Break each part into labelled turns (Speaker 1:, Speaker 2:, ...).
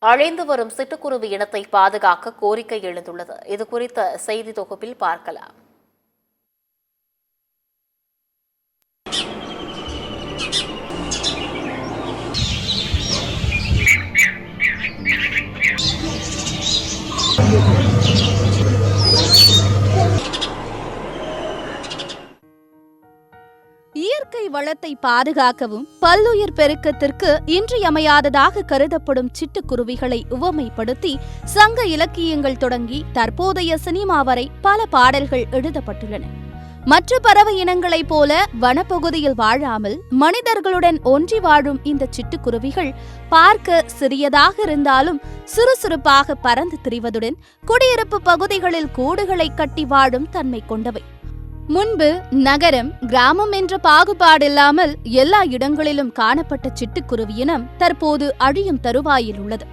Speaker 1: அழிந்து வரும் சிட்டுக்குருவி இனத்தை பாதுகாக்க கோரிக்கை எழுந்துள்ளது. இதுகுறித்த செய்தி தொகுப்பில் பார்க்கலாம்.
Speaker 2: இயற்கை வளத்தை பாதுகாக்கவும் பல்லுயிர் பெருக்கத்திற்கு இன்றியமையாததாக கருதப்படும் சிட்டுக்குருவிகளை உவமைப்படுத்தி சங்க இலக்கியங்கள் தொடங்கி தற்போதைய சினிமா வரை பல பாடல்கள் எழுதப்பட்டுள்ளன. மற்ற பறவை இனங்களைப் போல வனப்பகுதியில் வாழாமல் மனிதர்களுடன் ஒன்றி வாழும் இந்த சிட்டுக்குருவிகள் பார்க்க சிறியதாக இருந்தாலும் சுறுசுறுப்பாக பறந்து திரிவதுடன் குடியிருப்பு பகுதிகளில் கூடுகளை கட்டி வாழும் தன்மை கொண்டவை. முன்பு நகரம் கிராமம் என்ற பாகுபாடில்லாமல் எல்லா இடங்களிலும் காணப்பட்ட சிட்டுக்குருவியினம் தற்போது அழியும் தருவாயில் உள்ளது.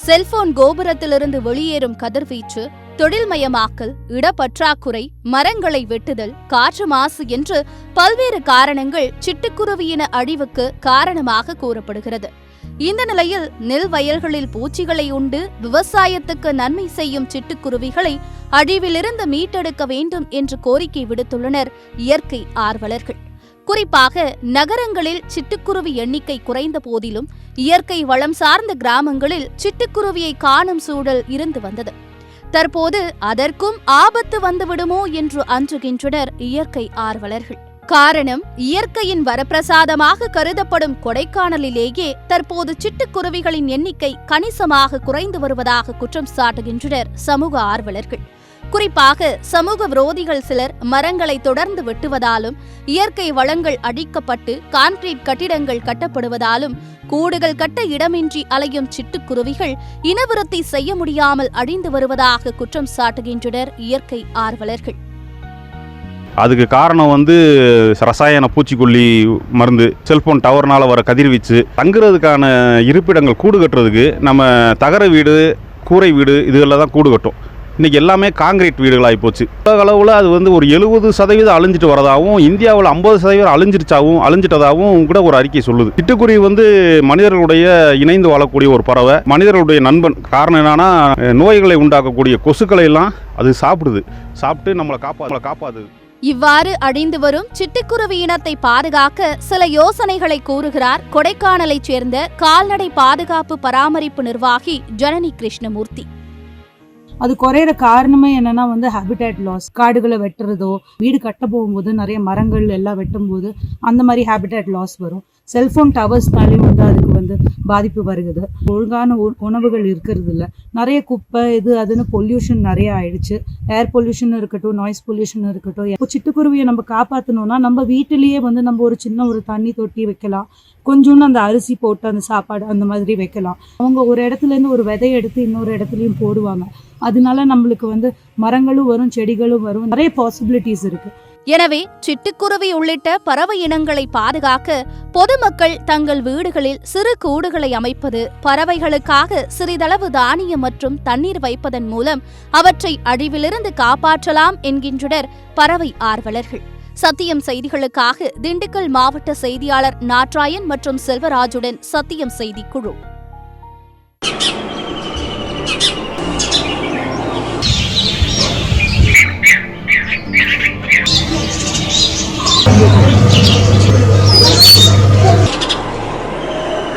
Speaker 2: செல்போன் கோபுரத்திலிருந்து வெளியேறும் கதிர்வீச்சு, தொழில்மயமாக்கல், இடப்பற்றாக்குறை, மரங்களை வெட்டுதல், காற்று மாசு என்று பல்வேறு காரணங்கள் சிட்டுக்குருவியின அழிவுக்கு காரணமாக கூறப்படுகிறது. இந்த நிலையில் நெல் வயல்களில் பூச்சிகளை உண்டு விவசாயத்துக்கு நன்மை செய்யும் சிட்டுக்குருவிகளை அழிவிலிருந்து மீட்டெடுக்க வேண்டும் என்று கோரிக்கை விடுத்துள்ளனர் இயற்கை ஆர்வலர்கள். குறிப்பாக நகரங்களில் சிட்டுக்குருவி எண்ணிக்கை குறைந்த போதிலும் இயற்கை வளம் சார்ந்த கிராமங்களில் சிட்டுக்குருவியை காணும் சூழல் இருந்து வந்தது. தற்போது அதற்கும் ஆபத்து வந்துவிடுமோ என்று அஞ்சுகின்றனர் இயற்கை ஆர்வலர்கள். காரணம், இயற்கையின் வரப்பிரசாதமாக கருதப்படும் கொடைக்கானலிலேயே தற்போது சிட்டுக்குருவிகளின் எண்ணிக்கை கணிசமாக குறைந்து வருவதாக குற்றம் சாட்டுகின்றனர் சமூக ஆர்வலர்கள். குறிப்பாக சமூக விரோதிகள் சிலர் மரங்களை தொடர்ந்து வெட்டுவதாலும், இயற்கை வளங்கள் அழிக்கப்பட்டு கான்கிரீட் கட்டிடங்கள் கட்டப்படுவதாலும் கூடுகள் கட்ட இடமின்றி அலையும் சிட்டுக்குருவிகள் இனவிருத்தி செய்ய முடியாமல் அழிந்து வருவதாக குற்றம் சாட்டுகின்றனர் இயற்கை ஆர்வலர்கள்.
Speaker 3: அதுக்கு காரணம் ரசாயன பூச்சிக்கொல்லி மருந்து, செல்போன் டவர்னால வர கதிர்வீச்சு, தங்குறதுக்கான இருப்பிடங்கள் கூடு கட்டுறதுக்கு நம்ம தகர வீடு, கூரை வீடு இதுகளில் தான் கூடு கட்டும். இன்றைக்கி எல்லாமே காங்கிரீட் வீடுகளாகி போச்சு. உலக அளவில் அது ஒரு 70% அழிஞ்சிட்டு வரதாகவும், இந்தியாவில் 50% அழிஞ்சிட்டதாகவும் கூட ஒரு அறிக்கை சொல்லுது. சிட்டுக்குருவி மனிதர்களுடைய இணைந்து வாழக்கூடிய ஒரு பறவை, மனிதர்களுடைய நண்பன். காரணம் என்னன்னா, நோய்களை உண்டாக்கக்கூடிய கொசுக்களை எல்லாம் அது சாப்பிட்டு நம்மளை காப்பாற்றுது.
Speaker 2: இவ்வாறு அழிந்து வரும் சிட்டுக்குருவி இனத்தை பாதுகாக்க சில யோசனைகளை கூறுகிறார் கொடைக்கானலைச் சேர்ந்த கால்நடை பாதுகாப்பு பராமரிப்பு நிர்வாகி ஜனனி கிருஷ்ணமூர்த்தி.
Speaker 4: அது குறையிற காரணமே என்னன்னா ஹேபிடேட் லாஸ். காடுகளை வெட்டுறதோ, வீடு கட்ட போகும்போது நிறைய மரங்கள் எல்லாம் வெட்டும் போது அந்த மாதிரி ஹேபிடேட் லாஸ் வரும். செல்போன் டவர்ஸ்னாலையும் அதுக்கு பாதிப்பு வருகிறது. ஒழுங்கான உணவுகள் இருக்கிறது இல்லை. நிறைய குப்பை இது அதுன்னு பொல்யூஷன் நிறைய ஆயிடுச்சு. ஏர் பொல்யூஷன் இருக்கட்டும், நாய்ஸ் பொல்யூஷன் இருக்கட்டும். இப்போ சிட்டுக்குருவியை நம்ம காப்பாற்றணும்னா நம்ம வீட்டிலேயே நம்ம ஒரு சின்ன ஒரு தண்ணி தொட்டி வைக்கலாம். கொஞ்சோண்டு அந்த அரிசி போட்டு அந்த சாப்பாடு அந்த மாதிரி வைக்கலாம். அவங்க ஒரு இடத்துலேருந்து ஒரு விதை எடுத்து இன்னொரு இடத்துலையும் போடுவாங்க. அதனால நம்மளுக்கு மரங்களும் வரும், செடிகளும் வரும். நிறைய பாசிபிலிட்டிஸ் இருக்கு.
Speaker 2: எனவே சிட்டுக்குருவி உள்ளிட்ட பறவை இனங்களை பாதுகாக்க பொதுமக்கள் தங்கள் வீடுகளில் சிறு கூடுகளை அமைப்பது, பறவைகளுக்காக சிறிதளவு தானியம் மற்றும் தண்ணீர் வைப்பதன் மூலம் அவற்றை அழிவிலிருந்து காப்பாற்றலாம் என்கின்றனர் பறவை ஆர்வலர்கள். சத்தியம் செய்திகளுக்காக திண்டுக்கல் மாவட்ட செய்தியாளர் நாட்ராயன் மற்றும் செல்வராஜுடன் சத்தியம் செய்தி குழு.